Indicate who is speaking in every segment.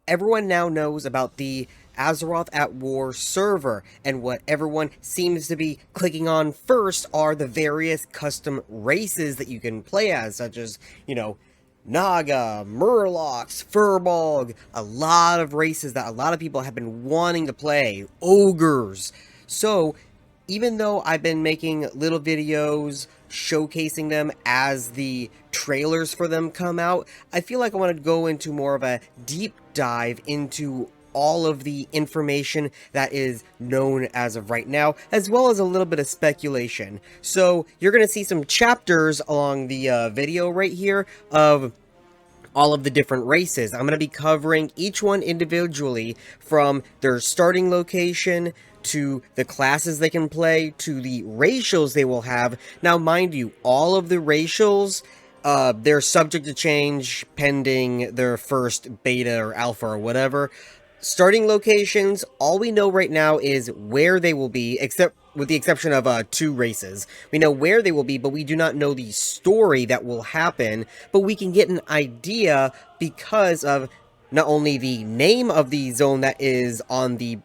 Speaker 1: everyone now knows about the Azeroth at War server, and what everyone seems to be clicking on first are the various custom races that you can play as, such as, Naga, Murlocs, Furbolg, a lot of races that a lot of people have been wanting to play, Ogres. So, even though I've been making little videos showcasing them as the trailers for them come out, I feel like I want to go into more of a deep dive into all of the information that is known as of right now, as well as a little bit of speculation. So you're going to see some chapters along the video right here of all of the different races. I'm going to be covering each one individually, from their starting location to the classes they can play to the racials they will have. Now, mind you, all of the racials, they're subject to change pending their first beta or alpha or whatever. Starting locations, all we know right now is where they will be, except with the exception of two races. We know where they will be, but we do not know the story that will happen, but we can get an idea because of not only the name of the zone that is on the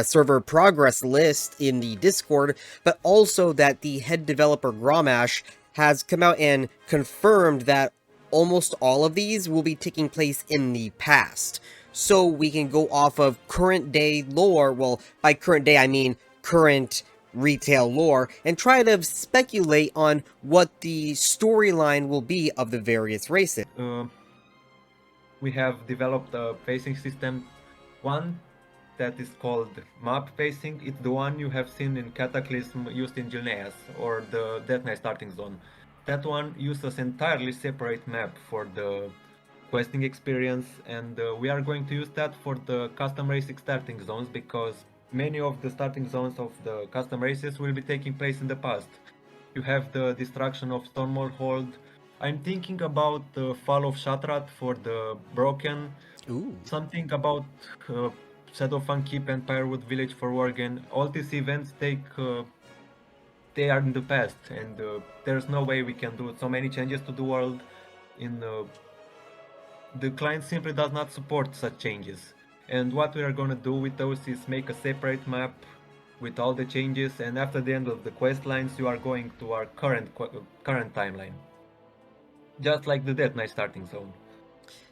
Speaker 1: server progress list in the Discord, but also that the head developer Grommash has come out and confirmed that almost all of these will be taking place in the past. So we can go off of current day lore, well, by current day I mean current retail lore, and try to speculate on what the storyline will be of the various races.
Speaker 2: We have developed a pacing system, one that is called map pacing. It's the one you have seen in Cataclysm used in Gilneas, or the Death Knight starting zone. That one uses entirely separate map for the questing experience, and we are going to use that for the custom racing starting zones, because many of the starting zones of the custom races will be taking place in the past. You have the destruction of Stormwall Hold. I'm thinking about the fall of Shatrat for the Broken.
Speaker 1: Ooh.
Speaker 2: Something about Shadowfang Keep and Firewood Village for Worgen. All these events they are in the past, and there's no way we can do so many changes to the world in the client simply does not support such changes. And what we are going to do with those is make a separate map with all the changes, and after the end of the quest lines you are going to our current timeline, just like the Death Knight starting zone.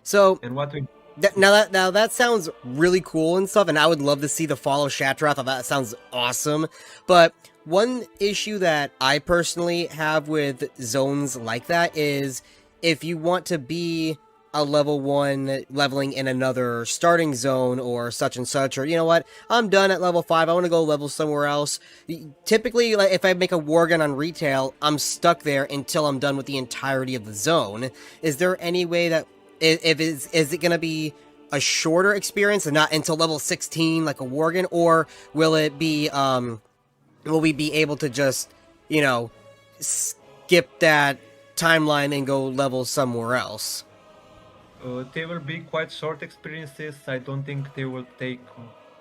Speaker 1: So
Speaker 2: and what we
Speaker 1: now that sounds really cool and stuff, and I would love to see the fall of Shattrath. That sounds awesome. But one issue that I personally have with zones like that is if you want to be a level 1 leveling in another starting zone or such and such, or you know what, I'm done at level 5, I want to go level somewhere else. Typically, like, if I make a Worgen on retail, I'm stuck there until I'm done with the entirety of the zone. Is there any way that, is it going to be a shorter experience and not until level 16 like a Worgen, or will it be, will we be able to just, skip that timeline and go level somewhere else?
Speaker 2: They will be quite short experiences. I don't think they will take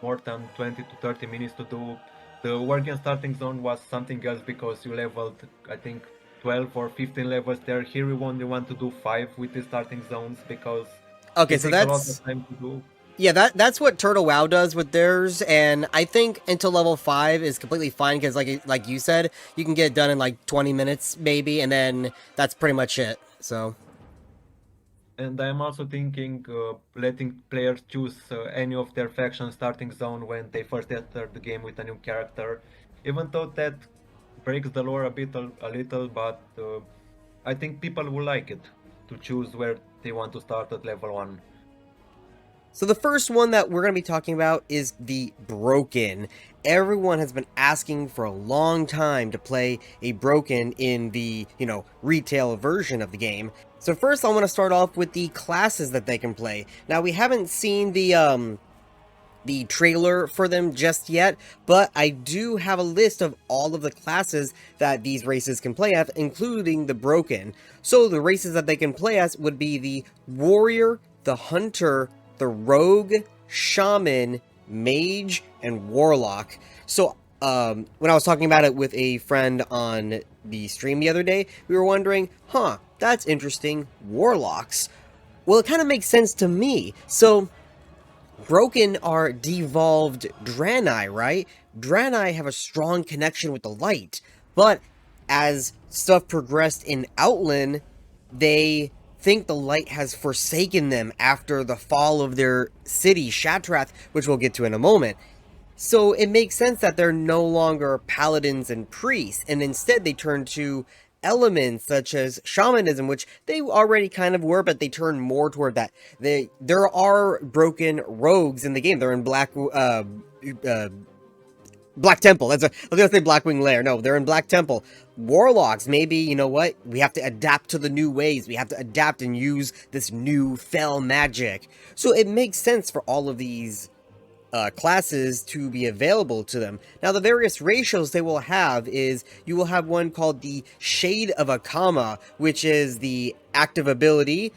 Speaker 2: more than 20 to 30 minutes to do. The Worgen starting zone was something else because you leveled, I think, 12 or 15 levels there. Here we only want to do 5 with the starting zones because
Speaker 1: okay, so that's
Speaker 2: a lot of time to do.
Speaker 1: Yeah, that's what Turtle WoW does with theirs, and I think until level 5 is completely fine, because like you said, you can get it done in like 20 minutes maybe, and then that's pretty much it, so.
Speaker 2: And I'm also thinking letting players choose any of their faction starting zone when they first enter the game with a new character, even though that breaks the lore a little, but I think people will like it, to choose where they want to start at level 1.
Speaker 1: So the first one that we're going to be talking about is the Broken. Everyone has been asking for a long time to play a Broken in the, retail version of the game. So first I want to start off with the classes that they can play. Now we haven't seen the trailer for them just yet, but I do have a list of all of the classes that these races can play as, including the Broken. So the races that they can play as would be the Warrior, the Hunter, the Rogue, Shaman, Mage, and Warlock. So when I was talking about it with a friend on the stream the other day, we were wondering, that's interesting, Warlocks. Well, it kind of makes sense to me. So Broken are devolved Draenei, right? Draenei have a strong connection with the light, but as stuff progressed in Outland, they think the light has forsaken them after the fall of their city, Shatrath, which we'll get to in a moment. So it makes sense that they're no longer paladins and priests, and instead they turn to elements such as shamanism, which they already kind of were, but they turn more toward that. There are broken rogues in the game. They're in Black Temple. I was gonna say Blackwing Lair. No, they're in Black Temple. Warlocks, maybe, you know what? We have to adapt to the new ways. We have to adapt and use this new fell magic. So it makes sense for all of these classes to be available to them. Now, the various ratios they will have is, you will have one called the Shade of Akama, which is the active ability,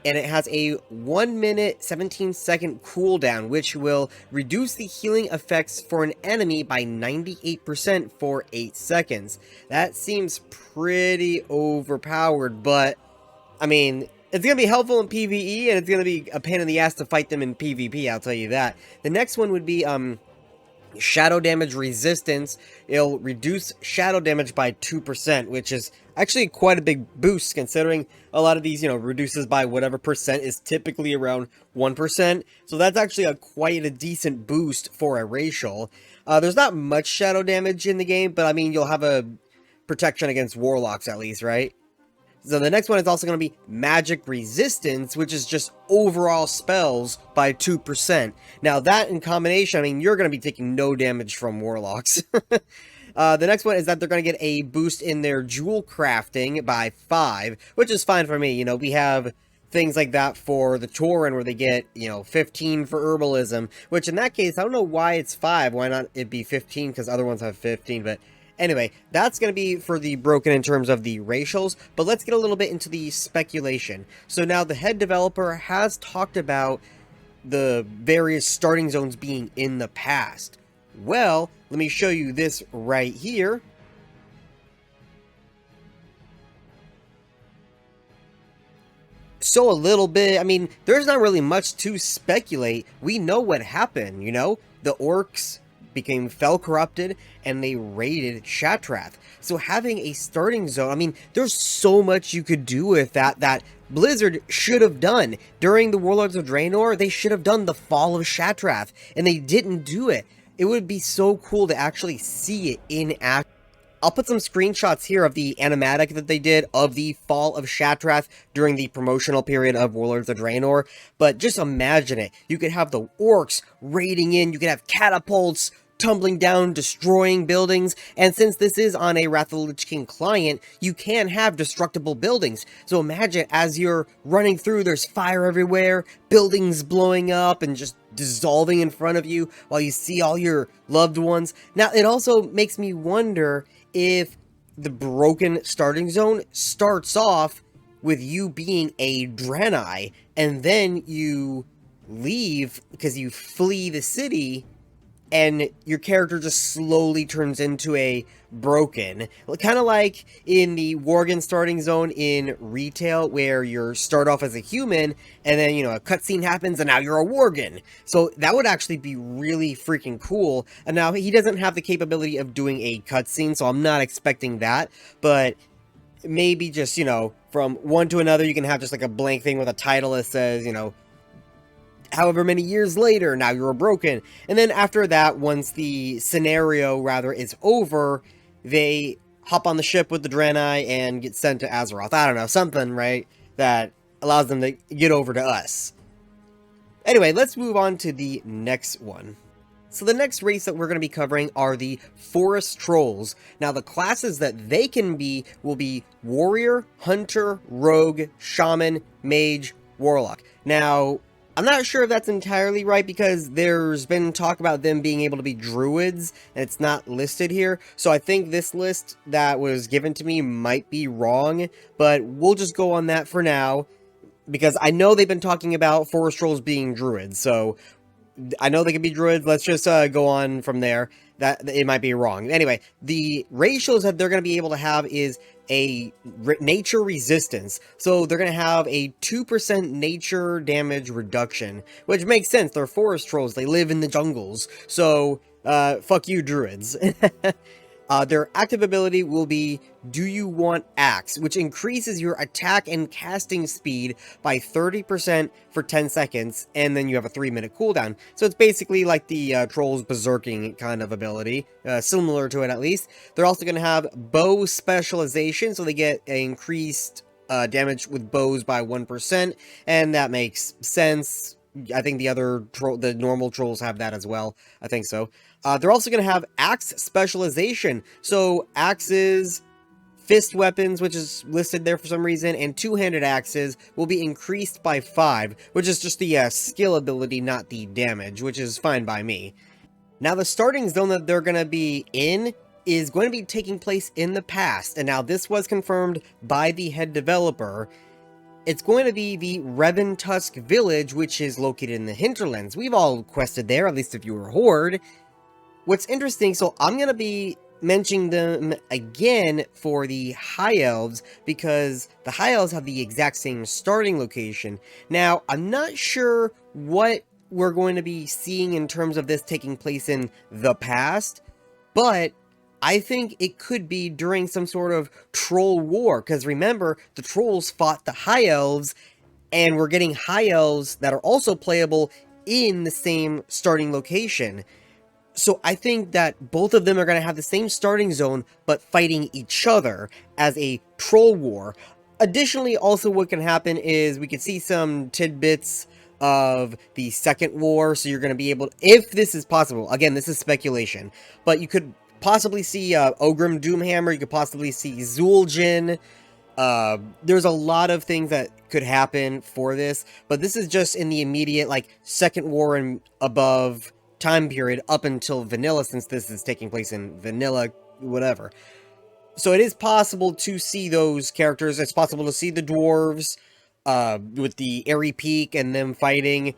Speaker 1: and it has a 1 minute 17-second cooldown, which will reduce the healing effects for an enemy by 98% for 8 seconds. That seems pretty overpowered, but, I mean, it's going to be helpful in PvE, and it's going to be a pain in the ass to fight them in PvP, I'll tell you that. The next one would be, Shadow Damage Resistance. It'll reduce shadow damage by 2%, which is actually quite a big boost, considering a lot of these, reduces by whatever percent is typically around 1%. So that's actually quite a decent boost for a racial. There's not much shadow damage in the game, but I mean, you'll have a protection against warlocks at least, right? So the next one is also going to be Magic Resistance, which is just overall spells by 2%. Now that in combination, I mean, you're going to be taking no damage from Warlocks. The next one is that they're going to get a boost in their Jewel Crafting by 5, which is fine for me. We have things like that for the Tauren where they get, 15 for Herbalism, which in that case, I don't know why it's 5. Why not it be 15? Because other ones have 15, but anyway, that's going to be for the broken in terms of the racials, but let's get a little bit into the speculation. So now the head developer has talked about the various starting zones being in the past. Well, let me show you this right here. So a little bit, I mean, there's not really much to speculate. We know what happened, The orcs became fell corrupted and they raided Shatrath. So having a starting zone, I mean, there's so much you could do with that Blizzard should have done. During the Warlords of Draenor, they should have done the fall of Shatrath, and they didn't do it. It would be so cool to actually see it in action. I'll put some screenshots here of the animatic that they did of the fall of Shatrath during the promotional period of Warlords of Draenor, but just imagine it. You could have the orcs raiding in, you could have catapults tumbling down, destroying buildings, and since this is on a Wrath of the Lich King client, you can have destructible buildings. So imagine as you're running through, there's fire everywhere, buildings blowing up and just dissolving in front of you while you see all your loved ones. Now, it also makes me wonder if the broken starting zone starts off with you being a Draenei, and then you leave because you flee the city, and your character just slowly turns into a broken. Kind of like in the Worgen starting zone in retail, where you start off as a human, and then, a cutscene happens, and now you're a Worgen. So that would actually be really freaking cool. And now, he doesn't have the capability of doing a cutscene, so I'm not expecting that. But maybe just, from one to another, you can have just like a blank thing with a title that says, however many years later, now you're a broken. And then after that, once the scenario, rather, is over, they hop on the ship with the Draenei and get sent to AZEROTH. I don't know, something, right, that allows them to get over to us. Anyway, let's move on to the next one. So the next race that we're going to be covering are the Forest Trolls. Now, the classes that they can be will be Warrior, Hunter, Rogue, Shaman, Mage, Warlock. Now, I'm not sure if that's entirely right, because there's been talk about them being able to be druids, and it's not listed here. So I think this list that was given to me might be wrong, but we'll just go on that for now, because I know they've been talking about forest trolls being druids, so I know they can be druids. Let's just go on from there. That it might be wrong. Anyway, the ratios that they're going to be able to have is a nature resistance. So they're going to have a 2% nature damage reduction, which makes sense. They're forest trolls. They live in the jungles. So, fuck you, druids. Their active ability will be Do You Want Axe, which increases your attack and casting speed by 30% for 10 seconds, and then you have a 3-minute cooldown. So it's basically like the Troll's Berserking kind of ability, similar to it at least. They're also going to have Bow Specialization, so they get increased damage with bows by 1%, and that makes sense. I think the normal trolls have that as well. I think so. They're also going to have axe specialization. So axes, fist weapons, which is listed there for some reason, and two-handed axes will be increased by 5, which is just the skill ability, not the damage, which is fine by me. Now, the starting zone that they're going to be in is going to be taking place in the past, and now this was confirmed by the head developer. It's going to be the Reventusk village, which is located in the hinterlands. We've all quested there, at least if you were Horde. What's interesting, so I'm going to be mentioning them again for the Highelves, because the Highelves have the exact same starting location. Now, I'm not sure what we're going to be seeing in terms of this taking place in the past, but I think it could be during some sort of troll war, because remember, the trolls fought the Highelves, and we're getting Highelves that are also playable in the same starting location. So I think that both of them are going to have the same starting zone, but fighting each other as a troll war. Additionally, also what can happen is we can see some tidbits of the second war, so you're going to be able to, if this is possible, again, this is speculation, but you could possibly see Ogre Doomhammer, you could possibly see Zul'jin. There's a lot of things that could happen for this, but this is just in the immediate, like, second war and above time period up until vanilla, since this is taking place in vanilla, whatever. So it is possible to see those characters. It's possible to see the dwarves, with the airy peak and them fighting.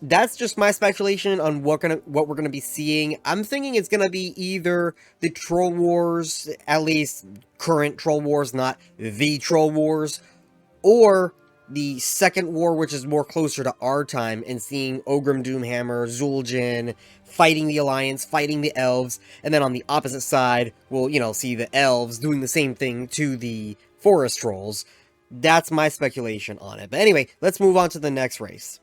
Speaker 1: That's just my speculation on what we're gonna be seeing. I'm thinking it's gonna be either the Troll Wars, at least current Troll Wars, not the Troll Wars, or the second war, which is more closer to our time, and seeing Ogre Doomhammer, Zul'jin fighting the Alliance, fighting the Elves, and then on the opposite side, we'll, you know, see the Elves doing the same thing to the Forest Trolls. That's my speculation on it. But anyway, let's move on to the next race.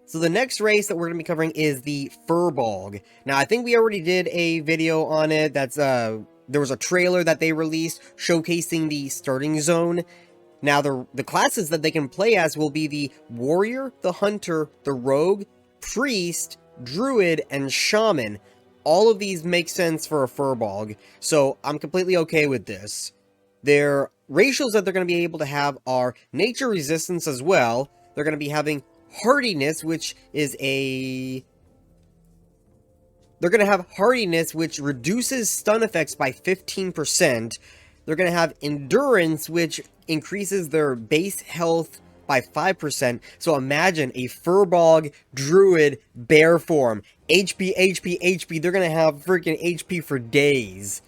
Speaker 1: So the next race that we're going to be covering is the Furbolg. Now, I think we already did a video on it. That's there was a trailer that they released showcasing the starting zone. Now, the classes that they can play as will be the Warrior, the Hunter, the Rogue, Priest, Druid, and Shaman. All of these make sense for a Furbolg, so I'm completely okay with this. Their ratios that they're going to be able to have are Nature Resistance as well. They're going to be having Hardiness, which is a... They're going to have Hardiness, which reduces stun effects by 15%. They're going to have Endurance, which increases their base health by 5%. So imagine a Furbolg Druid bear form. HP, HP, HP. They're going to have freaking HP for days.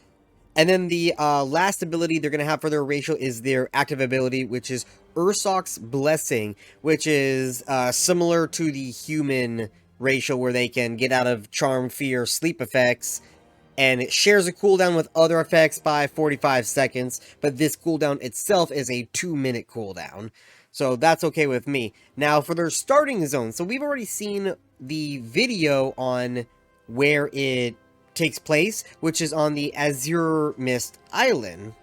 Speaker 1: And then the last ability they're going to have for their ratio is their active ability, which is Ursoc's Blessing, which is similar to the human ratio, where they can get out of Charm, Fear, Sleep effects, and it shares a cooldown with other effects by 45 seconds, but this cooldown itself is a 2-minute cooldown, so that's okay with me. Now, for their starting zone, so we've already seen the video on where it takes place, which is on the Azure Mist Island.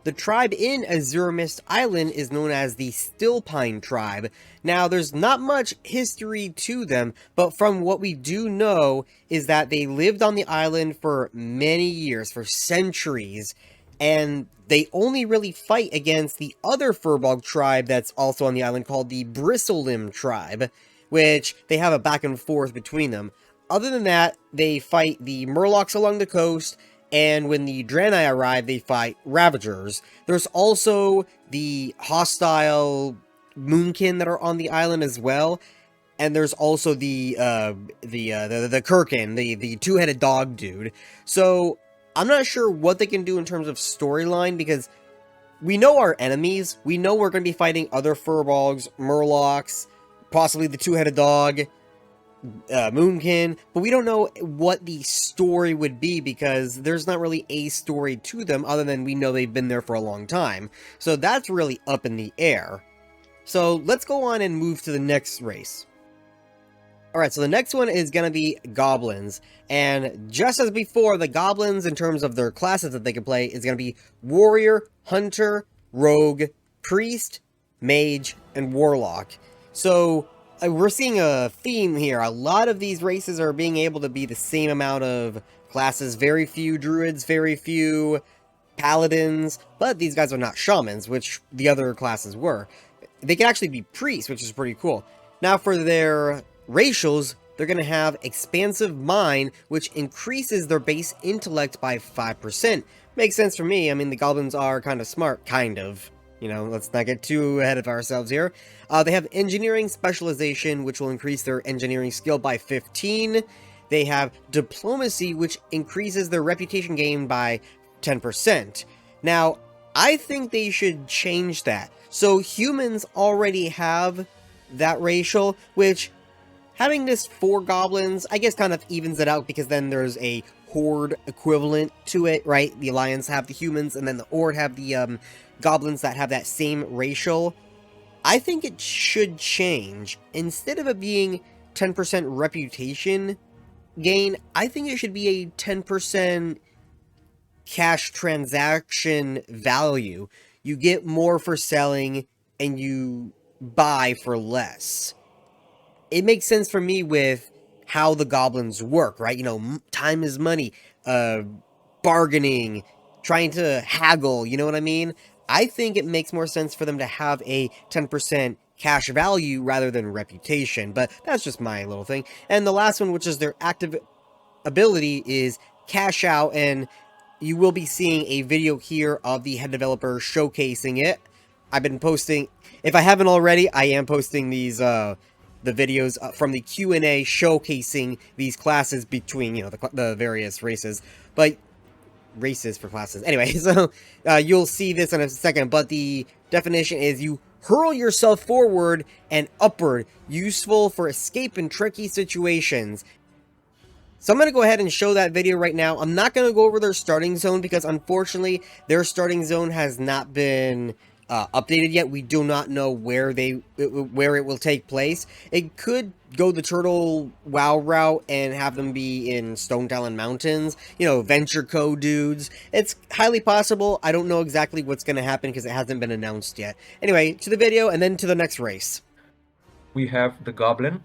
Speaker 1: The tribe in Azure Mist Island is known as the Stillpine tribe. Now, there's not much history to them, but from what we do know is that they lived on the island for many years, for centuries, and they only really fight against the other Furbolg tribe that's also on the island called the Bristlelimb tribe, which they have a back and forth between them. Other than that, they fight the Murlocs along the coast, and when the Draenei arrive, they fight Ravagers. There's also the hostile Moonkin that are on the island as well, and there's also the Kirkin, the two-headed dog dude. So I'm not sure what they can do in terms of storyline, because we know our enemies. We know we're going to be fighting other Furbolgs, Murlocs, possibly the two-headed dog, Moonkin, but we don't know what the story would be because there's not really a story to them other than we know they've been there for a long time. So that's really up in the air. So let's go on and move to the next race. Alright, so the next one is going to be Goblins, and just as before, the Goblins, in terms of their classes that they can play, is going to be Warrior, Hunter, Rogue, Priest, Mage, and Warlock. So, we're seeing a theme here. A lot of these races are being able to be the same amount of classes. Very few Druids, very few Paladins, but these guys are not Shamans, which the other classes were. They can actually be Priests, which is pretty cool. Now for their racials, they're going to have Expansive Mind, which increases their base intellect by 5%. Makes sense for me. I mean, the Goblins are kind of smart, kind of. You know, let's not get too ahead of ourselves here. They have Engineering Specialization, which will increase their engineering skill by 15. They have Diplomacy, which increases their reputation gain by 10%. Now, I think they should change that. So humans already have that racial, which having this for Goblins, I guess kind of evens it out because then there's a Horde equivalent to it, right? The Alliance have the humans, and then the Horde have the Goblins that have that same racial. I think it should change. Instead of it being 10% reputation gain, I think it should be a 10% cash transaction value. You get more for selling, and you buy for less. It makes sense for me with how the Goblins work, right? You know, time is money, bargaining, trying to haggle, you know what I mean? I think it makes more sense for them to have a 10% cash value rather than reputation, but that's just my little thing. And the last one, which is their active ability, is Cash Out, and you will be seeing a video here of the head developer showcasing it. I've been posting, if I haven't already, I am posting these, the videos from the Q&A showcasing these classes between, you know, the various races, but races for classes. Anyway, so you'll see this in a second, but the definition is you hurl yourself forward and upward, useful for escape in tricky situations. So I'm going to go ahead and show that video right now. I'm not going to go over their starting zone because unfortunately their starting zone has not been updated yet. We do not know where it will take place. It could go the Turtle WoW route and have them be in Stone Talon Mountains, you know, Venture Co dudes. It's highly possible. I don't know exactly what's going to happen because it hasn't been announced yet. Anyway, to the video and then to the next race.
Speaker 2: We have the Goblin,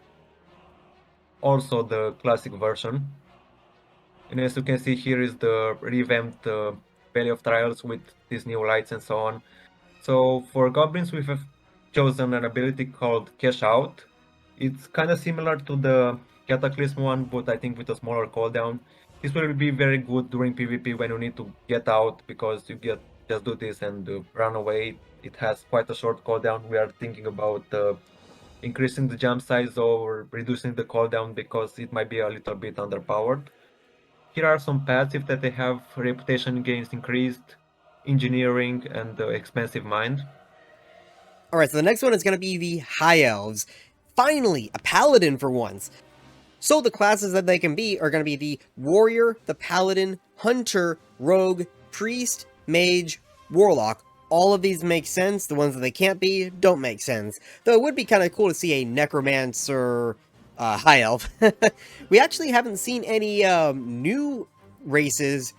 Speaker 2: also the classic version. And as you can see, here is the revamped Valley of Trials with these new lights and so on. So for Goblins, we have chosen an ability called Cash Out. It's kind of similar to the Cataclysm one, but I think with a smaller cooldown. This will be very good during PvP when you need to get out, because you just do this and run away. It has quite a short cooldown. We are thinking about increasing the jump size or reducing the cooldown because it might be a little bit underpowered. Here are some passives that they have: reputation gains increased, engineering, and expensive mind.
Speaker 1: Alright, so the next one is going to be the Highelves. Finally, a paladin for once. So the classes that they can be are going to be the Warrior, the Paladin, Hunter, Rogue, Priest, Mage, Warlock. All of these make sense. The ones that they can't be don't make sense. Though it would be kind of cool to see a Necromancer High Elf. We actually haven't seen any new races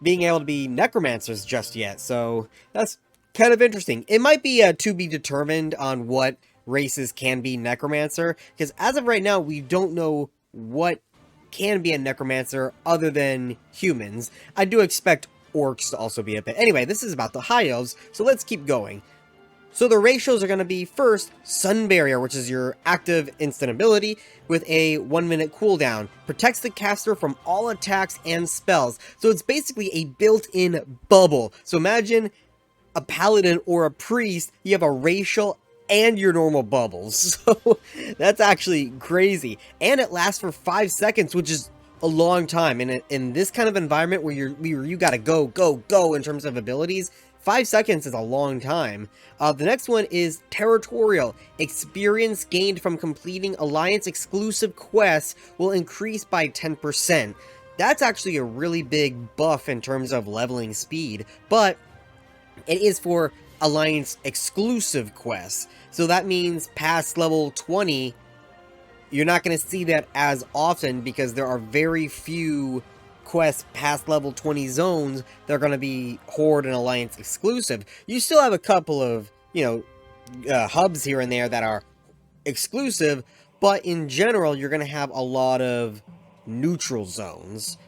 Speaker 1: being able to be Necromancers just yet, so that's kind of interesting. It might be to be determined on what races can be Necromancer, because as of right now, we don't know what can be a Necromancer other than humans. I do expect orcs to also be a bit. Anyway, this is about the High Elves, so let's keep going. So the ratios are going to be, first, Sun Barrier, which is your active instant ability with a 1-minute cooldown. Protects the caster from all attacks and spells. So it's basically a built-in bubble. So imagine a paladin or a priest, you have a racial and your normal bubbles. So that's actually crazy. And it lasts for 5 seconds, which is a long time. And in this kind of environment where you gotta go in terms of abilities, 5 seconds is a long time. The next one is Territorial. Experience gained from completing Alliance-exclusive quests will increase by 10%. That's actually a really big buff in terms of leveling speed, but it is for Alliance-exclusive quests. So that means past level 20, you're not going to see that as often because there are very few quests past level 20 zones that are going to be Horde and Alliance exclusive. You still have a couple of, hubs here and there that are exclusive, but in general, you're going to have a lot of neutral zones.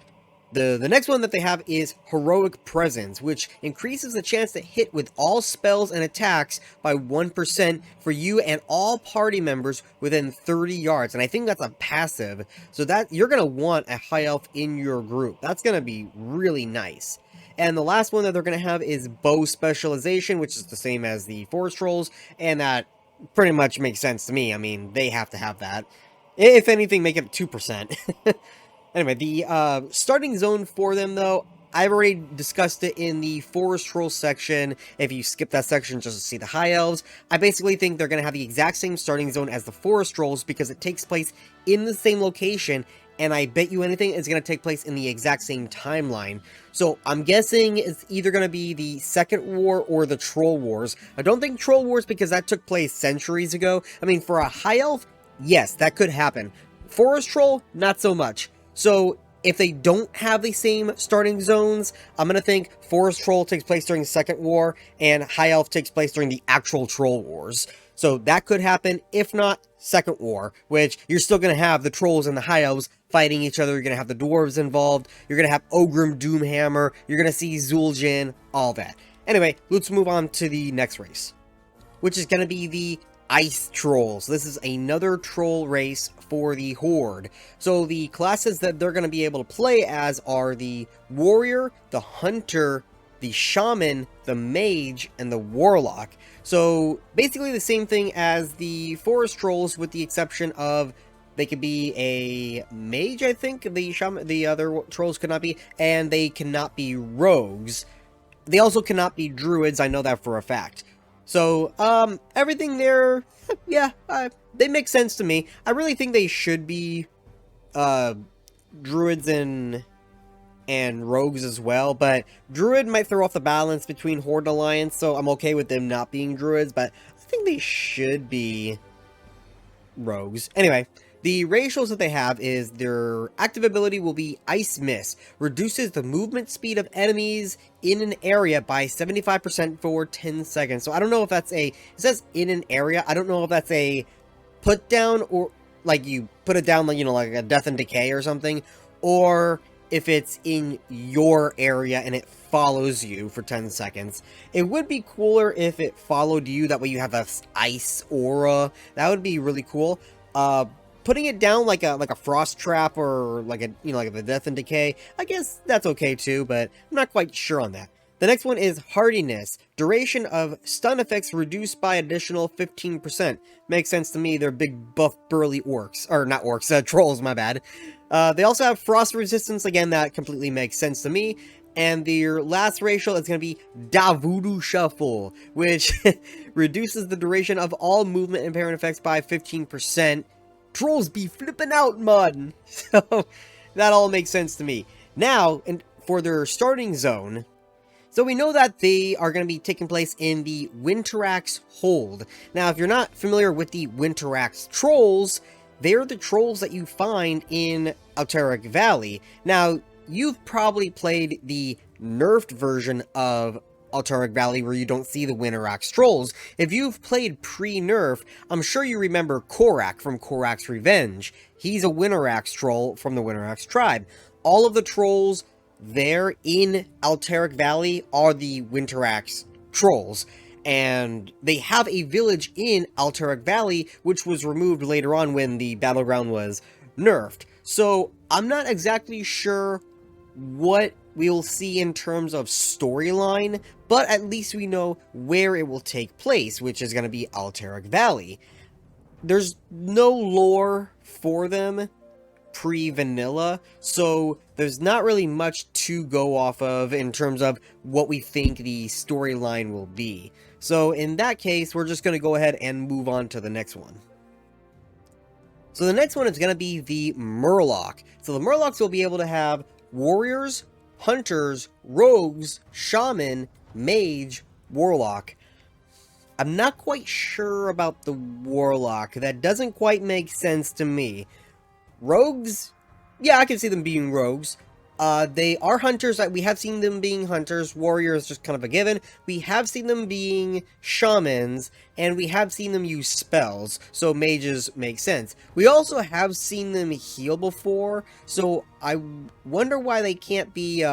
Speaker 1: The next one that they have is Heroic Presence, which increases the chance to hit with all spells and attacks by 1% for you and all party members within 30 yards. And I think that's a passive, so that you're going to want a high elf in your group. That's going to be really nice. And the last one that they're going to have is Bow Specialization, which is the same as the Forest Trolls, and that pretty much makes sense to me. I mean, they have to have that. If anything, make it 2%. Anyway, the starting zone for them, though, I've already discussed it in the Forest Troll section. If you skip that section just to see the High Elves, I basically think they're going to have the exact same starting zone as the Forest Trolls because it takes place in the same location, and I bet you anything it's going to take place in the exact same timeline. So I'm guessing it's either going to be the Second War or the Troll Wars. I don't think Troll Wars because that took place centuries ago. I mean, for a High Elf, yes, that could happen. Forest Troll, not so much. So, if they don't have the same starting zones, I'm going to think Forest Troll takes place during the Second War, and High Elf takes place during the actual Troll Wars. So, that could happen, if not Second War, which you're still going to have the Trolls and the High Elves fighting each other. You're going to have the Dwarves involved, you're going to have Ogre Doomhammer, you're going to see Zul'jin, all that. Anyway, let's move on to the next race, which is going to be the Ice Trolls. This is another troll race for the Horde. So the classes that they're going to be able to play as are the Warrior, the Hunter, the Shaman, the Mage, and the Warlock. So basically the same thing as the Forest Trolls with the exception of they could be a Mage, I think. The Shaman, the other Trolls could not be, and they cannot be Rogues. They also cannot be Druids, I know that for a fact. So, everything there, yeah, they make sense to me. I really think they should be, Druids and Rogues as well, but Druid might throw off the balance between Horde and Alliance, so I'm okay with them not being Druids, but I think they should be Rogues. Anyway, the ratios that they have is their active ability will be Ice Mist. Reduces the movement speed of enemies in an area by 75% for 10 seconds. So I don't know if that's it says in an area. I don't know if that's a put down or like you put it down like, like a Death and Decay or something. Or if it's in your area and it follows you for 10 seconds. It would be cooler if it followed you. That way you have this ice aura. That would be really cool. Putting it down like a frost trap or like a like the Death and Decay, I guess that's okay too, but I'm not quite sure on that. The next one is Hardiness. Duration of stun effects reduced by additional 15%. Makes sense to me. They're big buff burly orcs, or not orcs, trolls. My bad. They also have frost resistance. Again, that completely makes sense to me. And their last racial is going to be Da Voodoo Shuffle, which reduces the duration of all movement and parent effects by 15%. Trolls be flipping out, mud. So that all makes sense to me. Now, and for their starting zone, so we know that they are going to be taking place in the Winteraxe Hold. Now, if you're not familiar with the Winteraxe Trolls, they're the trolls that you find in Alterac Valley. Now, you've probably played the nerfed version of Alterac Valley where you don't see the Winteraxe Trolls. If you've played pre-nerf, I'm sure you remember Korak from Korak's Revenge. He's a Winteraxe troll from the Winteraxe tribe. All of the trolls there in Alterac Valley are the Winteraxe trolls. And they have a village in Alterac Valley, which was removed later on when the battleground was nerfed. So I'm not exactly sure what we'll see in terms of storyline, but at least we know where it will take place, which is going to be Alterac Valley. There's no lore for them pre-vanilla, so there's not really much to go off of in terms of what we think the storyline will be. So in that case, we're just going to go ahead and move on to the next one. So the next one is going to be the Murloc. So the Murlocs will be able to have warriors, hunters, rogues, shaman, mage, warlock. I'm not quite sure about the warlock. That doesn't quite make sense to me. Rogues? Yeah, I can see them being rogues. They are hunters. We have seen them being hunters. Warriors, just kind of a given. We have seen them being shamans, and we have seen them use spells, so mages make sense. We also have seen them heal before, so I wonder why they can't be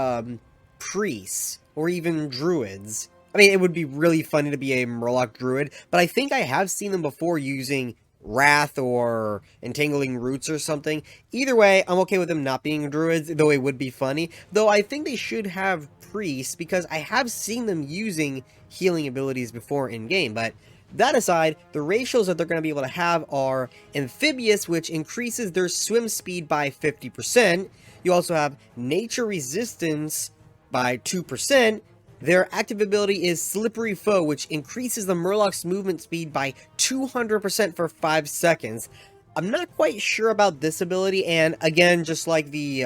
Speaker 1: priests or even druids. I mean, it would be really funny to be a Murloc druid, but I think I have seen them before using Wrath or Entangling Roots or something. Either way, I'm okay with them not being druids, though it would be funny. Though I think they should have priests, because I have seen them using healing abilities before in-game. But that aside, the ratios that they're going to be able to have are Amphibious, which increases their swim speed by 50%. You also have Nature Resistance by 2%. Their active ability is Slippery Foe, which increases the Murloc's movement speed by 200% for 5 seconds. I'm not quite sure about this ability, and again, just like the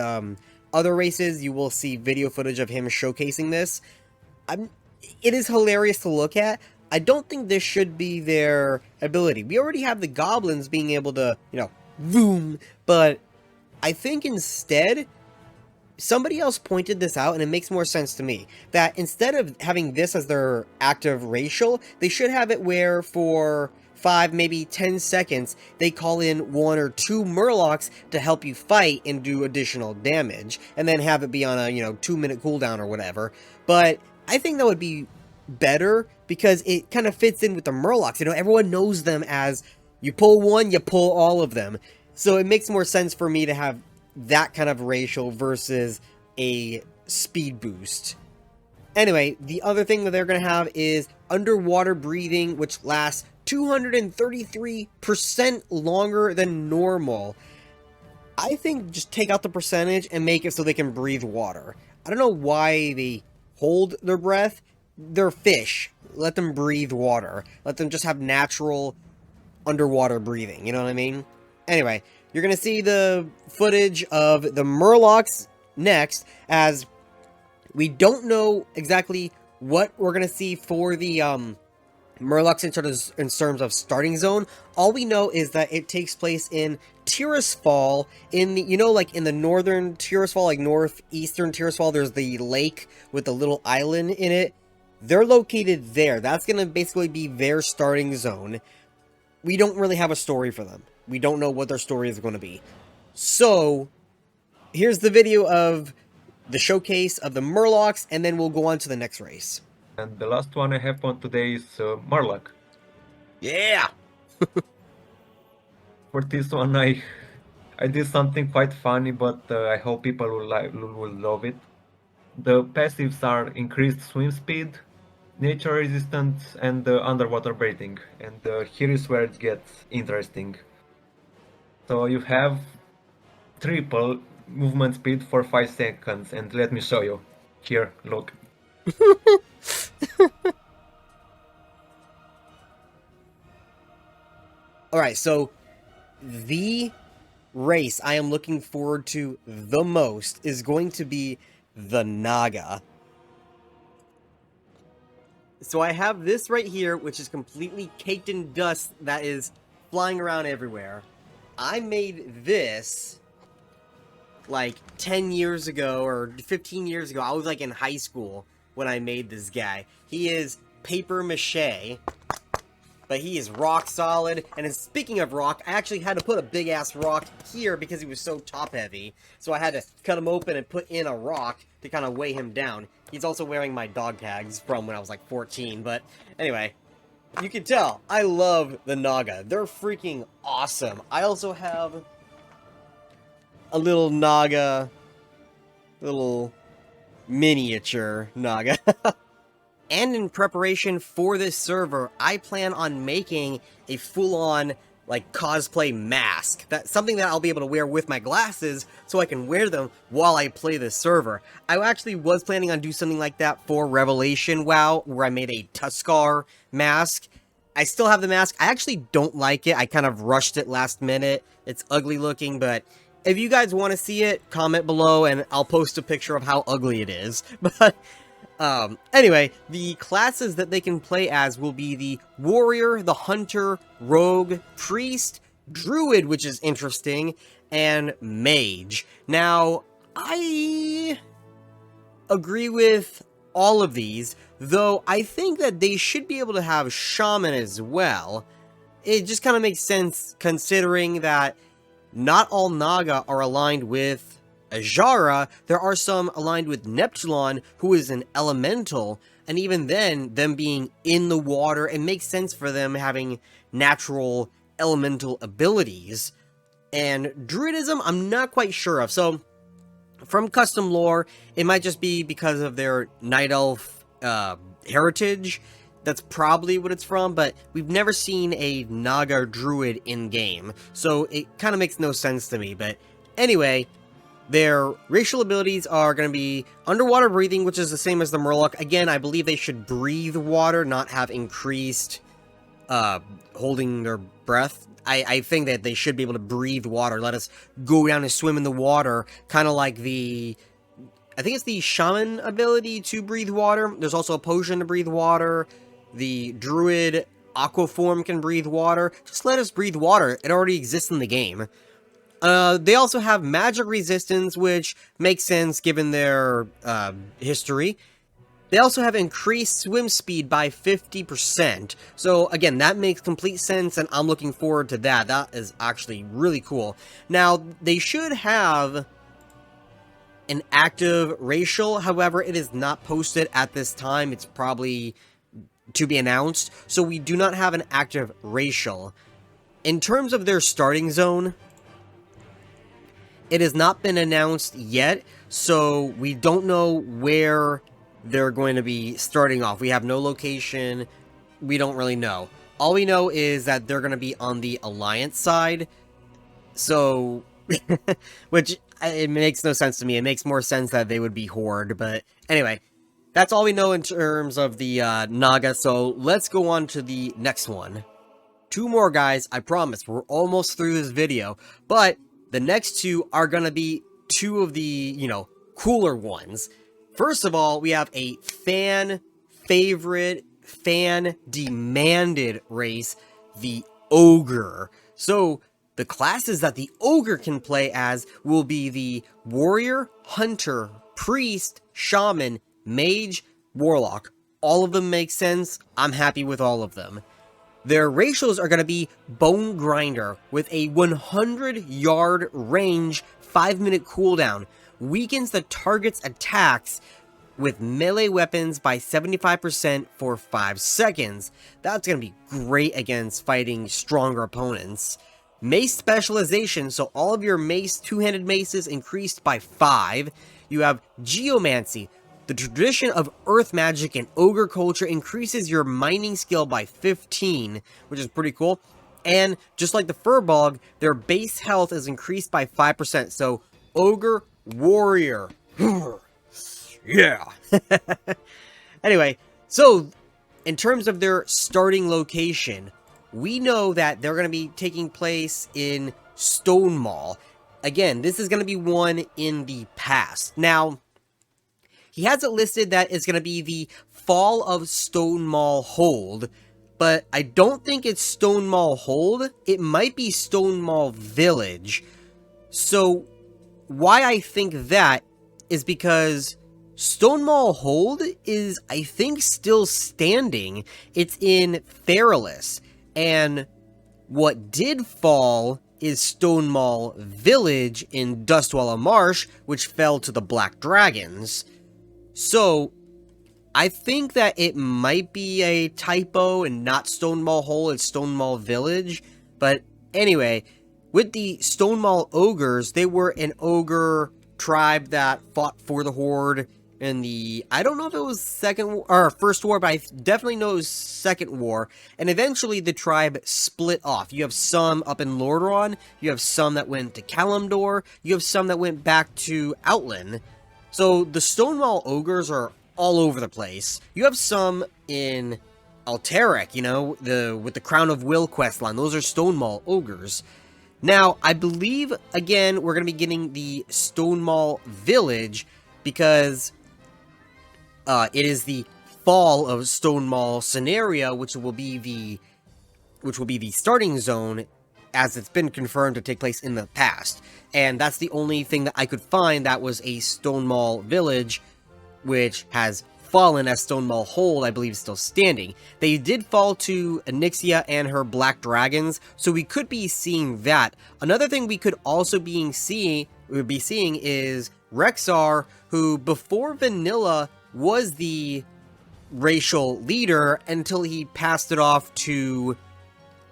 Speaker 1: other races, you will see video footage of him showcasing this. It is hilarious to look at. I don't think this should be their ability. We already have the goblins being able to, boom, but I think instead, somebody else pointed this out, and it makes more sense to me, that instead of having this as their active racial, they should have it where for 5, maybe 10 seconds, they call in 1 or 2 Murlocs to help you fight and do additional damage, and then have it be on a, 2-minute cooldown or whatever. But I think that would be better, because it kind of fits in with the Murlocs. Everyone knows them as, you pull one, you pull all of them. So it makes more sense for me to have that kind of racial versus a speed boost. Anyway, the other thing that they're going to have is underwater breathing, which lasts 233% longer than normal. I think just take out the percentage and make it so they can breathe water. I don't know why they hold their breath. They're fish. Let them breathe water. Let them just have natural underwater breathing. You know what I mean? Anyway, you're going to see the footage of the Murlocs next, as we don't know exactly what we're going to see for the Murlocs in terms of starting zone. All we know is that it takes place in Tirisfal, in the, like in the northern Tirisfal, like northeastern Tirisfal, there's the lake with the little island in it. They're located there. That's going to basically be their starting zone. We don't really have a story for them. We don't know what their story is going to be. So, here's the video of the showcase of the Murlocs, and then we'll go on to the next race.
Speaker 2: And the last one I have on today is Murloc.
Speaker 1: Yeah!
Speaker 2: For this one, I did something quite funny, but I hope people will love it. The passives are increased swim speed, nature resistance, and underwater breathing. And here is where it gets interesting. So you have triple movement speed for 5 seconds, and let me show you. Here, look.
Speaker 1: Alright, so the race I am looking forward to the most is going to be the Naga. So I have this right here, which is completely caked in dust that is flying around everywhere. I made this like 10 years ago or 15 years ago. I was like in high school when I made this guy. He is paper mache, but he is rock solid. And speaking of rock, I actually had to put a big ass rock here because he was so top heavy. So I had to cut him open and put in a rock to kind of weigh him down. He's also wearing my dog tags from when I was like 14, but anyway. You can tell, I love the Naga. They're freaking awesome. I also have a little Naga, little miniature Naga. And in preparation for this server, I plan on making a full-on like cosplay mask. That's something that I'll be able to wear with my glasses so I can wear them while I play this server. I actually was planning on doing something like that for Revelation WoW, where I made a Tuskar mask. I still have the mask. I actually don't like it. I kind of rushed it last minute. It's ugly looking, but if you guys want to see it, comment below and I'll post a picture of how ugly it is. But anyway, the classes that they can play as will be the Warrior, the Hunter, Rogue, Priest, Druid, which is interesting, and Mage. Now, I agree with all of these, though I think that they should be able to have Shaman as well. It just kind of makes sense considering that not all Naga are aligned with Azara. There are some aligned with Neptulon, who is an elemental, and even then, them being in the water, it makes sense for them having natural elemental abilities. And Druidism, I'm not quite sure of. So, from custom lore, it might just be because of their Night Elf heritage. That's probably what it's from, but we've never seen a Naga Druid in-game, so it kind of makes no sense to me. But anyway, their racial abilities are going to be underwater breathing, which is the same as the Murloc. Again, I believe they should breathe water, not have increased holding their breath. I think that they should be able to breathe water, let us go down and swim in the water, kind of like the... I think it's the Shaman ability to breathe water. There's also a potion to breathe water. The Druid Aqua form can breathe water. Just let us breathe water. It already exists in the game. They also have magic resistance, which makes sense given their history. They also have increased swim speed by 50%. So again, that makes complete sense, and I'm looking forward to that. That is actually really cool. Now, they should have an active racial. However, it is not posted at this time. It's probably to be announced, so we do not have an active racial. In terms of their starting zone, it has not been announced yet, so we don't know where they're going to be starting off. We have no location. We don't really know. All we know is that they're going to be on the Alliance side, so which it makes no sense to me. It makes more sense that they would be Horde, but anyway, that's all we know in terms of the Naga, so let's go on to the next one. Two more, guys, I promise. We're almost through this video, but the next two are going to be two of the, you know, cooler ones. First of all, we have a fan favorite, fan demanded race, the Ogre. So, the classes that the Ogre can play as will be the Warrior, Hunter, Priest, Shaman, Mage, Warlock. All of them make sense. I'm happy with all of them. Their racials are going to be Bone Grinder with a 100-yard range, 5-minute cooldown. Weakens the target's attacks with melee weapons by 75% for 5 seconds. That's going to be great against fighting stronger opponents. Mace specialization, so all of your mace, two-handed maces increased by 5. You have Geomancy. The tradition of earth magic and ogre culture increases your mining skill by 15, which is pretty cool. And just like the Furbolg, their base health is increased by 5%. So, Ogre Warrior. Yeah. Anyway, so in terms of their starting location, we know that they're going to be taking place in Stone Mall. Again, this is going to be one in the past. Now, he has it listed that it's going to be the Fall of Stone Mall Hold, but I don't think it's Stone Mall Hold. It might be Stone Mall Village. So, why I think that is because Stone Mall Hold is, I think, still standing. It's in Feralus, and what did fall is Stone Mall Village in Dustwallow Marsh, which fell to the Black Dragons. So, I think that it might be a typo and not Stone Mall Hole, it's Stone Mall Village. But anyway, with the Stone Mall Ogres, they were an ogre tribe that fought for the Horde in the, I don't know if it was or first war, but I definitely know it was second war, and eventually the tribe split off. You have some up in Lordaeron, you have some that went to Kalimdor, you have some that went back to Outland. So the Stonewall Ogres are all over the place. You have some in Alterac, you know, with the Crown of Will questline. Those are Stonewall Ogres. Now, I believe, again, we're going to be getting the Stonewall Village, because it is the fall of Stonewall scenario, which will be the starting zone, as it's been confirmed to take place in the past. And that's the only thing that I could find that was a Stonewall Village, which has fallen, as Stonewall Hold, I believe, is still standing. They did fall to Onyxia and her Black Dragons, so we could be seeing that. Another thing we could also be seeing is Rexar, who before Vanilla was the racial leader until he passed it off to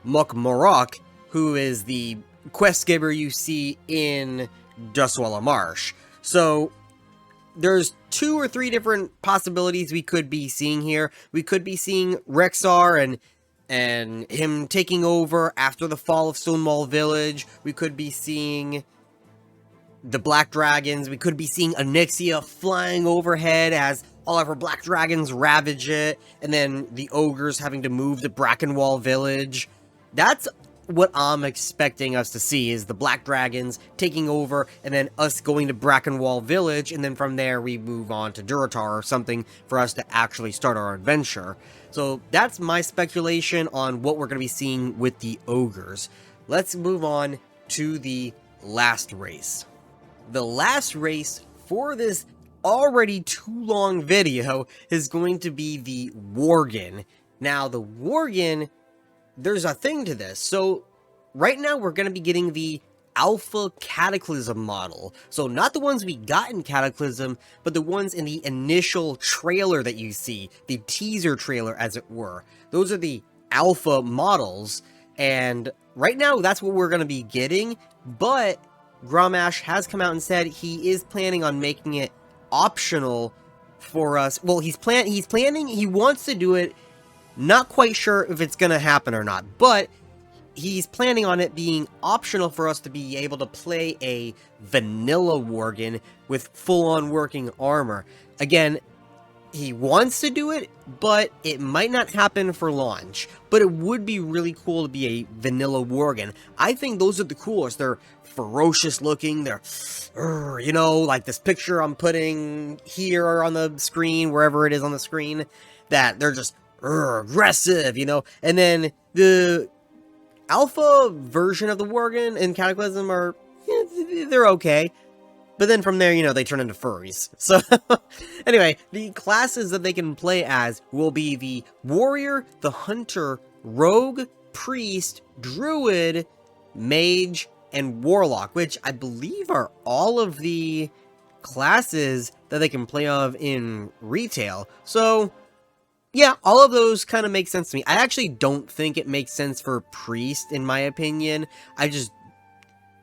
Speaker 1: Murloc, who is the quest giver you see in Dustwallow Marsh. So there's 2 or 3 different possibilities we could be seeing here. We could be seeing Rexar and him taking over after the fall of Stonewall Village. We could be seeing the Black Dragons. We could be seeing Onyxia flying overhead as all of her Black Dragons ravage it, and then the Ogres having to move to Brackenwall Village. That's what I'm expecting us to see, is the Black Dragons taking over, and then us going to Brackenwall Village, and then from there we move on to Durotar or something for us to actually start our adventure. So that's my speculation on what we're going to be seeing with the Ogres. Let's move on to the last race. The last race for this already too long video is going to be the Worgen. Now, the Worgen, there's a thing to this. So right now we're going to be getting the Alpha Cataclysm model. So not the ones we got in Cataclysm, but the ones in the initial trailer that you see, the teaser trailer as it were. Those are the Alpha models, and right now that's what we're going to be getting, but Grommash has come out and said he is planning on making it optional for us. Well, he wants to do it. Not quite sure if it's going to happen or not, but he's planning on it being optional for us to be able to play a vanilla Worgen with full-on working armor. Again, he wants to do it, but it might not happen for launch. But it would be really cool to be a vanilla Worgen. I think those are the coolest. They're ferocious looking. They're, you know, like this picture I'm putting here on the screen, wherever it is on the screen, that they're just aggressive, you know. And then the alpha version of the Worgen in Cataclysm are, they're okay. But then from there, you know, they turn into furries. So, anyway, the classes that they can play as will be the Warrior, the Hunter, Rogue, Priest, Druid, Mage, and Warlock, which I believe are all of the classes that they can play of in retail. So, yeah, all of those kind of make sense to me. I actually don't think it makes sense for Priest, in my opinion.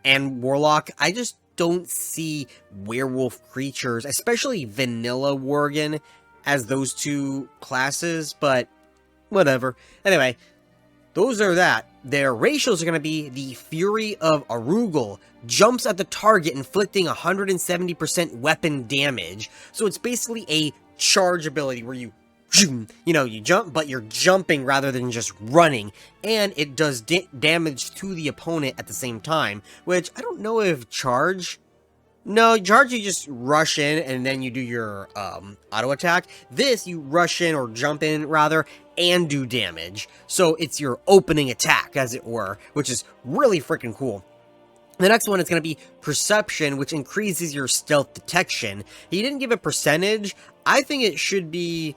Speaker 1: And Warlock, I just don't see werewolf creatures, especially vanilla Worgen, as those two classes, but whatever. Anyway, those are that. Their ratios are going to be the Fury of Arugel, jumps at the target, inflicting 170% weapon damage. So it's basically a charge ability where you know, you jump, but you're jumping rather than just running, and it does damage to the opponent at the same time, which I don't know if charge... No, charge you just rush in, and then you do your auto attack. This, you rush in, or jump in, rather, and do damage. So it's your opening attack, as it were, which is really freaking cool. The next one is going to be Perception, which increases your stealth detection. He didn't give a percentage. I think it should be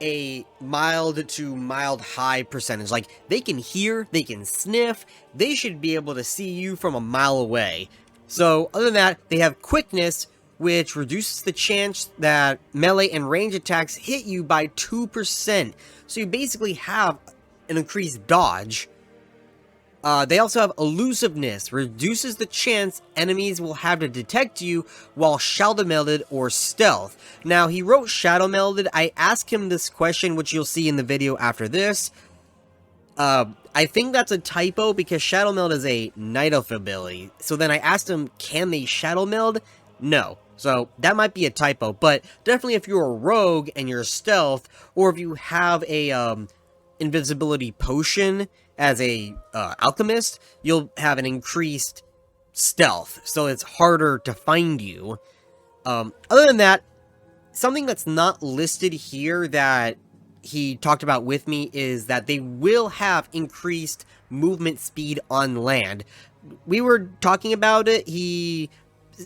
Speaker 1: a mild to mild high percentage. Like, they can hear, they can sniff, they should be able to see you from a mile away. So, other than that, they have Quickness, which reduces the chance that melee and range attacks hit you by 2%. So you basically have an increased dodge. They also have elusiveness, reduces the chance enemies will have to detect you while shadow melded or stealth. Now, he wrote shadow melded. I asked him this question, which you'll see in the video after this. I think that's a typo because shadow meld is a night elf ability. So then I asked him, can they shadow meld? No. So that might be a typo, but definitely if you're a rogue and you're stealth, or if you have a invisibility potion as a alchemist, you'll have an increased stealth, so it's harder to find you. Other than that, something that's not listed here that he talked about with me is that they will have increased movement speed on land. We were talking about it. He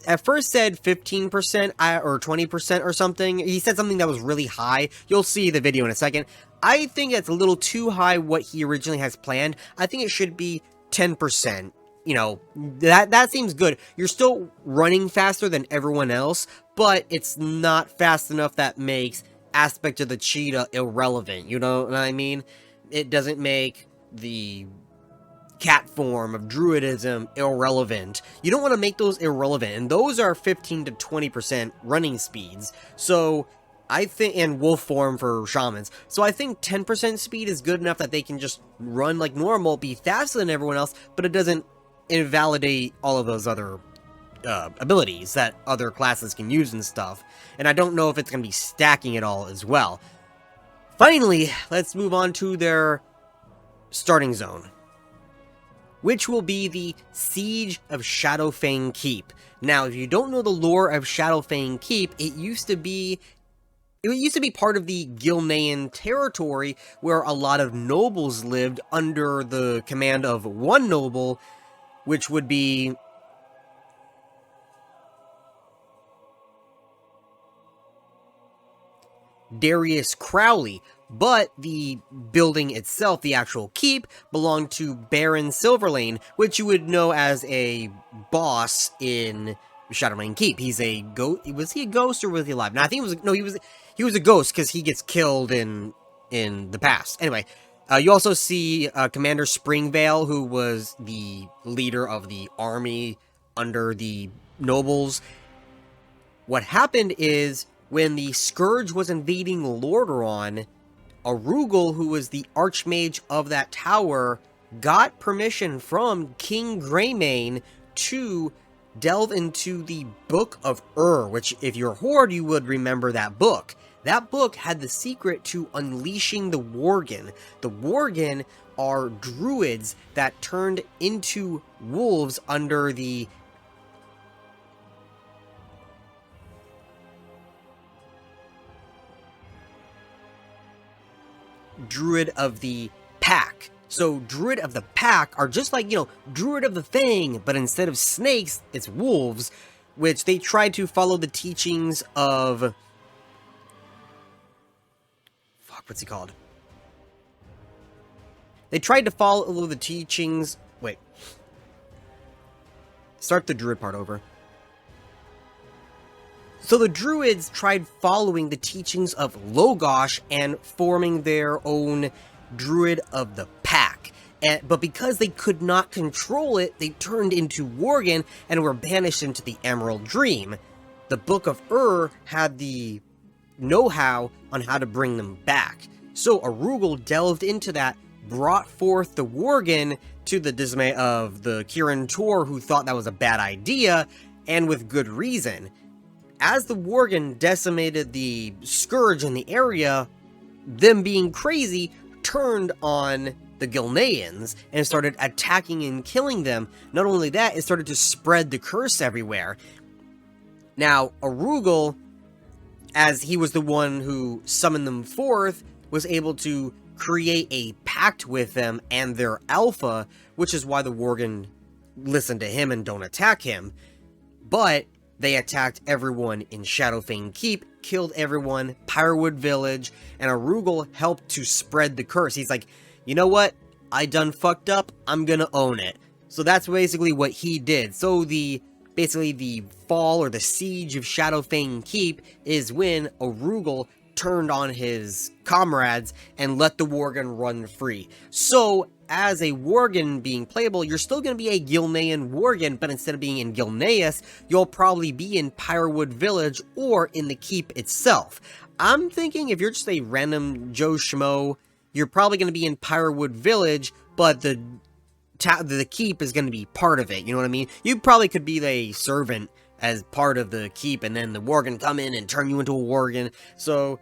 Speaker 1: at first said 15% or 20% or something. He said something that was really high. You'll see the video in a second. I think it's a little too high what he originally has planned. I think it should be 10%. You know, that seems good. You're still running faster than everyone else, but it's not fast enough that makes aspect of the cheetah irrelevant. You know what I mean? It doesn't make the cat form of druidism irrelevant. You don't want to make those irrelevant, and those are 15 to 20% running speeds. So I think, and wolf form for shamans. So I think 10% speed is good enough that they can just run like normal, be faster than everyone else, but it doesn't invalidate all of those other abilities that other classes can use and stuff. And I don't know if it's going to be stacking it all as well. Finally, let's move on to their starting zone, which will be the Siege of Shadowfang Keep. Now, if you don't know the lore of Shadowfang Keep, it used to be part of the Gilnean territory, where a lot of nobles lived under the command of one noble, which would be Darius Crowley. But the building itself, the actual keep, belonged to Baron Silverlane, which you would know as a boss in Shadowfang Keep. He's a ghost. Was he a ghost or was he alive? No, I think he was a ghost because he gets killed in the past. Anyway, you also see Commander Springvale, who was the leader of the army under the nobles. What happened is, when the Scourge was invading Lordaeron, Arugel, who was the Archmage of that tower, got permission from King Greymane to delve into the Book of which, if you're Horde, you would remember that book. That book had the secret to unleashing the Worgen. The Worgen are druids that turned into wolves under the Druid of the Pack. So Druid of the Pack are just like, you know, Druid of the Thing, but instead of snakes, it's wolves, which they tried to follow the teachings of... what's he called? They tried to follow the teachings... Wait. Start the Druid part over. So the Druids tried following the teachings of Logosh and forming their own Druid of the Pack. But because they could not control it, they turned into Worgen and were banished into the Emerald Dream. The Book of had the know-how on how to bring them back. So Arugel delved into that, brought forth the Worgen to the dismay of the Kirin Tor, who thought that was a bad idea, and with good reason. As the Worgen decimated the Scourge in the area, them being crazy turned on the Gilneans and started attacking and killing them. Not only that, it started to spread the curse everywhere. Now, Arugel, as he was the one who summoned them forth, was able to create a pact with them and their alpha, which is why the Worgen listen to him and don't attack him. But they attacked everyone in Shadowfang Keep, killed everyone, Pyrewood Village, and Arugel helped to spread the curse. He's like, you know what? I done fucked up, I'm gonna own it. So that's basically what he did. So basically the fall or the siege of Shadowfang Keep is when Arugel turned on his comrades and let the Worgen run free. So as a Worgen being playable, you're still going to be a Gilnean Worgen, but instead of being in Gilneas, you'll probably be in Pyrewood Village or in the keep itself. I'm thinking if you're just a random Joe Schmo, you're probably going to be in Pyrewood Village, but the keep is going to be part of it, you know what I mean? You probably could be a servant as part of the keep, and then the Worgen come in and turn you into a Worgen, so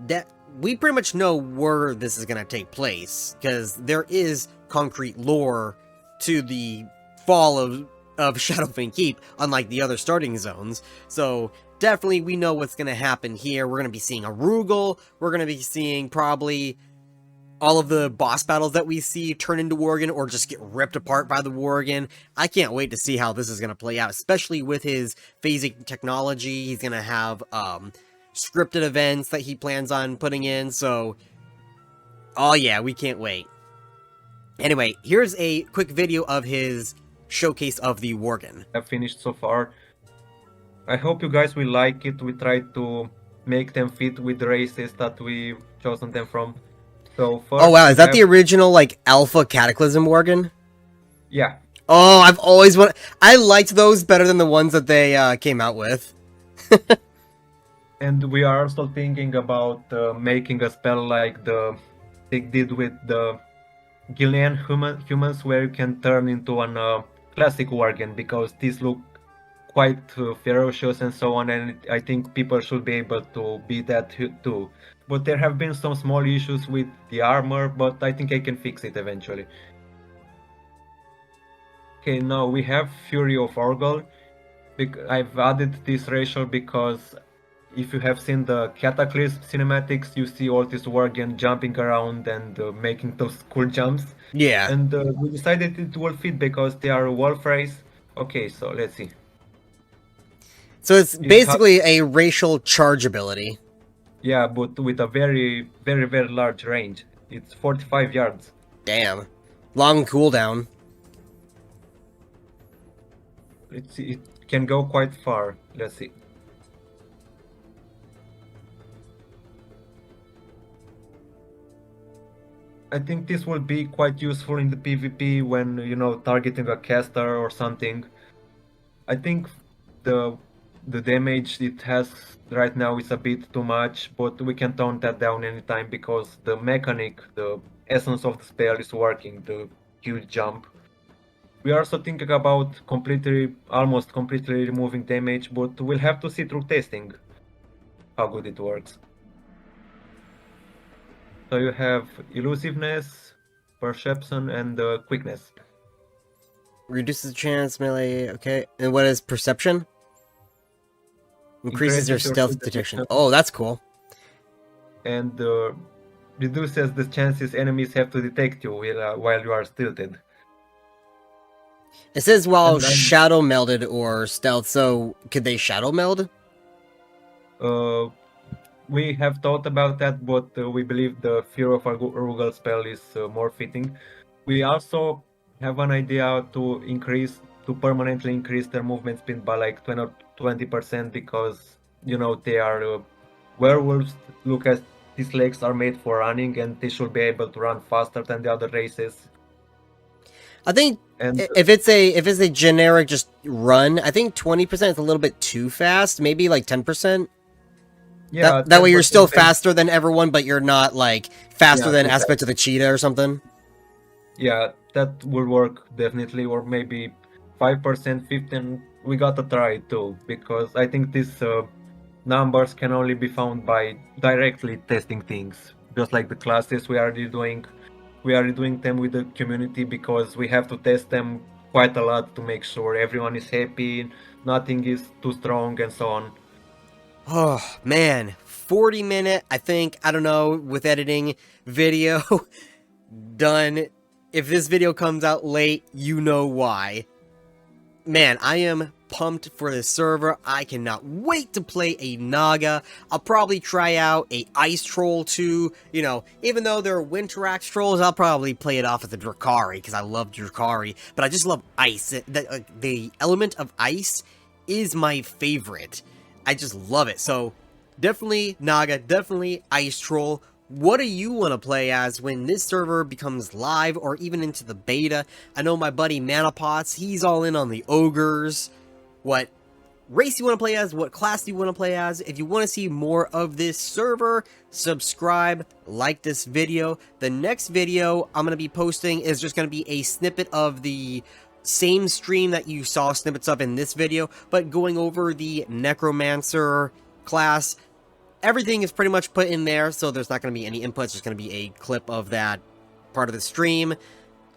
Speaker 1: that we pretty much know where this is going to take place, because there is concrete lore to the fall of Shadowfang Keep, unlike the other starting zones, so definitely we know what's going to happen here. We're going to be seeing a Rugal, we're going to be seeing probably all of the boss battles that we see turn into Worgen or just get ripped apart by the Worgen. I can't wait to see how this is going to play out, especially with his phasing technology. He's going to have scripted events that he plans on putting in, so oh yeah, we can't wait. Anyway, here's a quick video of his showcase of the Worgen.
Speaker 2: I've finished so far. I hope you guys will like it. We tried to make them fit with the races that we've chosen them from. So first,
Speaker 1: oh wow, is that the original, like, Alpha Cataclysm Worgen?
Speaker 2: Yeah.
Speaker 1: Oh, I've always wanted... I liked those better than the ones that they came out with.
Speaker 2: And we are also thinking about making a spell like they did with the Gilnean humans, where you can turn into an classic Worgen, because these look quite ferocious and so on, and I think people should be able to be that too. But there have been some small issues with the armor, but I think I can fix it eventually. Okay, now we have Fury of Orgel. I've added this racial because if you have seen the Cataclysm cinematics, you see all these Worgen jumping around and making those cool jumps.
Speaker 1: Yeah.
Speaker 2: And we decided it will fit because they are a wolf race. Okay, so let's see.
Speaker 1: So it's basically a racial charge ability.
Speaker 2: Yeah, but with a very, very, very large range. It's 45 yards.
Speaker 1: Damn. Long cooldown.
Speaker 2: Let's see, it can go quite far. Let's see. I think this will be quite useful in the PvP when, you know, targeting a caster or something. I think the damage it has right now is a bit too much, but we can tone that down anytime because the mechanic, the essence of the spell is working, the huge jump. We are also thinking about almost completely removing damage, but we'll have to see through testing how good it works. So you have elusiveness, perception, and quickness.
Speaker 1: Reduces the chance melee, okay. And what is perception? Increases your stealth detection. Oh, that's cool.
Speaker 2: And reduces the chances enemies have to detect you while you are tilted.
Speaker 1: It says while shadow melded or stealth, so could they shadow meld?
Speaker 2: We have thought about that, but we believe the Fear of Rugal spell is more fitting. We also have an idea to permanently increase their movement speed by like 20% because, you know, they are werewolves. Look at these legs are made for running, and they should be able to run faster than the other races.
Speaker 1: I think if it's a generic just run, I think 20% is a little bit too fast. Maybe like 10%.
Speaker 2: Yeah,
Speaker 1: that way you're still faster than everyone, but you're not like faster than
Speaker 2: exactly.
Speaker 1: Aspect of the Cheetah or something.
Speaker 2: Yeah, that will work definitely, or maybe 5%, 15. We gotta try it too, because I think these numbers can only be found by directly testing things. Just like the classes we are doing them with the community because we have to test them quite a lot to make sure everyone is happy, nothing is too strong, and so on.
Speaker 1: Oh, man. 40-minute, I think, I don't know, with editing, video, done. If this video comes out late, you know why. Man, I am pumped for this server. I cannot wait to play a Naga. I'll probably try out a Ice Troll too. You know, even though they're Winterax Trolls, I'll probably play it off as a Drakari, because I love Drakari. But I just love ice. The element of ice is my favorite. I just love it. So, definitely Naga, definitely Ice Troll. What do you want to play as when this server becomes live or even into the beta? I know my buddy Manapots, he's all in on the ogres. What race you want to play as, what class you want to play as. If you want to see more of this server, subscribe, like this video. The next video I'm going to be posting is just going to be a snippet of the same stream that you saw snippets of in this video, but going over the necromancer class. Everything is pretty much put in there, so there's not going to be any inputs. There's going to be a clip of that part of the stream.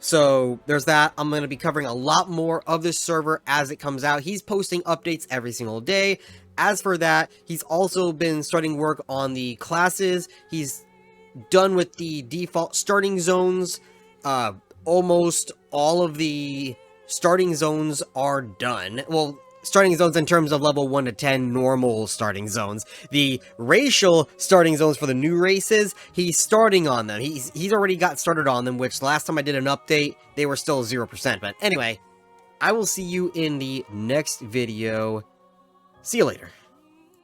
Speaker 1: So there's that. I'm going to be covering a lot more of this server as it comes out. He's posting updates every single day. As for that, he's also been starting work on the classes. He's done with the default starting zones. Almost all of the starting zones are done. Well, starting zones in terms of level 1 to 10 normal starting zones. The racial starting zones for the new races, he's starting on them. He's already got started on them, which last time I did an update, they were still 0%. But anyway, I will see you in the next video. See you later.